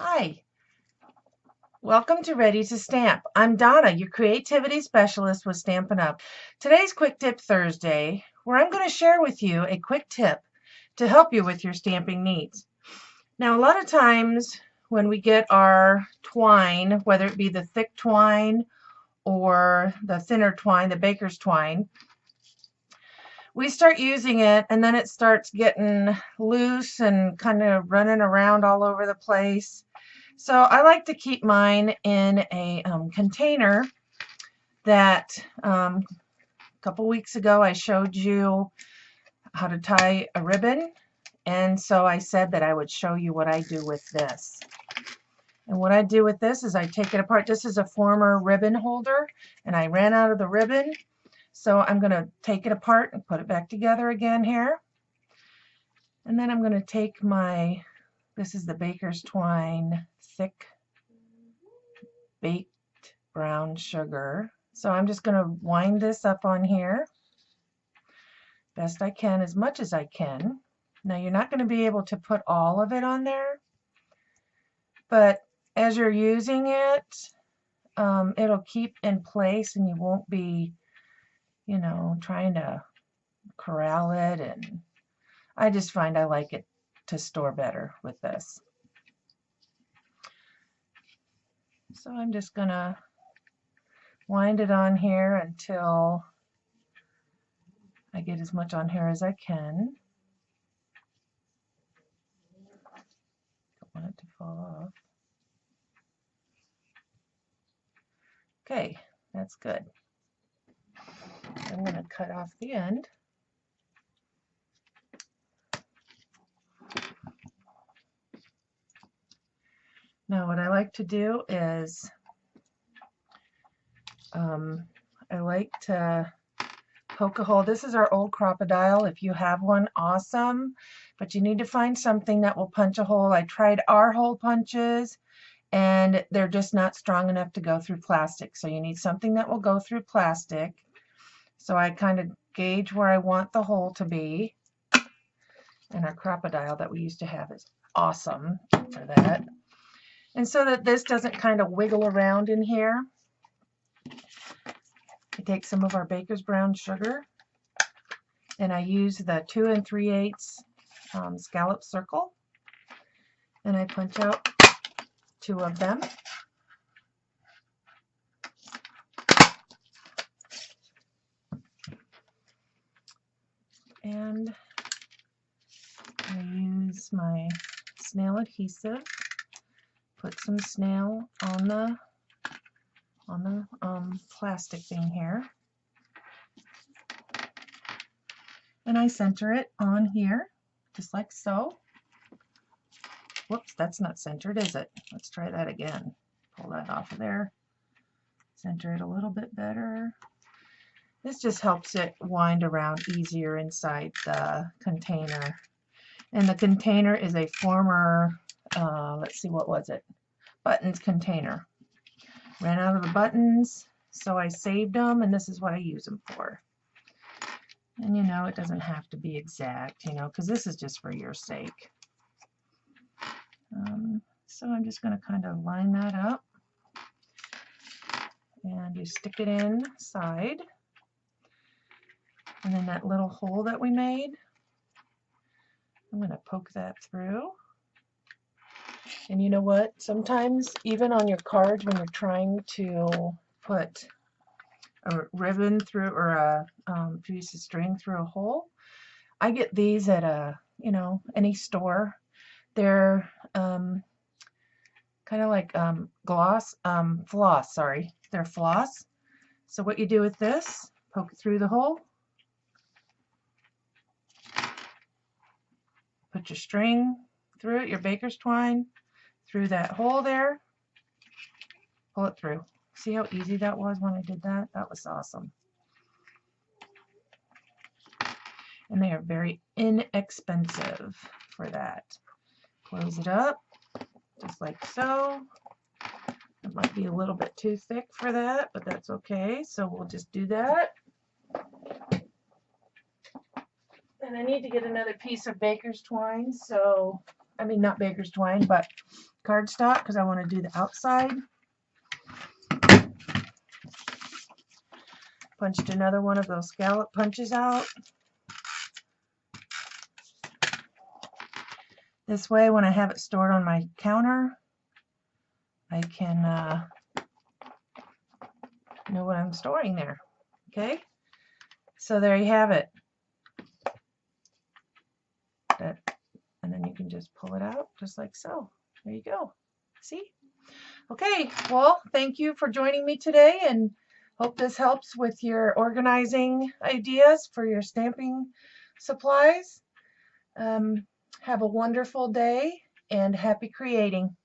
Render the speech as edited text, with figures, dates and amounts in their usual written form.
Hi, welcome to Ready to Stamp. I'm Donna, your creativity specialist with Stampin' Up. Today's Quick Tip Thursday, where I'm going to share with you a quick tip to help you with your stamping needs. Now, a lot of times when we get our twine, whether it be the thick twine or the thinner twine, the baker's twine, we start using it and then it starts getting loose and kind of running around all over the place. So I like to keep mine in a container that a couple weeks ago I showed you how to tie a ribbon, and so I said that I would show you what I do with this. And what I do with this is I take it apart. This is a former ribbon holder and I ran out of the ribbon, so I'm going to take it apart and put it back together again here. And then I'm going to take my, this is the baker's twine thick baked brown sugar. So I'm just going to wind this up on here best I can, as much as I can. Now you're not going to be able to put all of it on there, but as you're using it, it'll keep in place and you won't be, trying to corral it. And I just find I like it to store better with this. So I'm just going to wind it on here until I get as much on here as I can. Don't want it to fall off. Okay, that's good. I'm going to cut off the end. Now what I like to do is I like to poke a hole. This is our old crocodile. If you have one, awesome, but you need to find something that will punch a hole. I tried our hole punches and they're just not strong enough to go through plastic, so you need something that will go through plastic. So I kind of gauge where I want the hole to be, and our crocodile that we used to have is awesome for that. And so that this doesn't kind of wiggle around in here, I take some of our baker's brown sugar and I use the 2 3/8 scallop circle, and I punch out 2 of them. And I use my snail adhesive, put some snail on the plastic thing here, and I center it on here just like so. Whoops, that's not centered, is it? Let's try that again. Pull that off of there, center it a little bit better. This just helps it wind around easier inside the container. And the container is a former, let's see, what was it? Buttons container. Ran out of the buttons, so I saved them, and this is what I use them for. And it doesn't have to be exact, because this is just for your sake. So I'm just going to kind of line that up, and you stick it inside. And then that little hole that we made, I'm going to poke that through. And you know what? Sometimes even on your cards when you're trying to put a ribbon through or a piece of string through a hole, I get these at any store. They're kind of like floss, sorry. They're floss. So what you do with this, poke it through the hole, put your string through it, your baker's twine, through that hole there, pull it through. See how easy that was when I did that? That was awesome. And they are very inexpensive for that. Close it up, just like so. It might be a little bit too thick for that, but that's okay. So we'll just do that. And I need to get another piece of baker's twine, so I mean, not baker's twine, but cardstock, because I want to do the outside. Punched another one of those scallop punches out. This way, when I have it stored on my counter, I can know what I'm storing there. Okay, so there you have it. And then you can just pull it out just like so. There you go. See? Okay, well, thank you for joining me today, and hope this helps with your organizing ideas for your stamping supplies. Have a wonderful day and happy creating.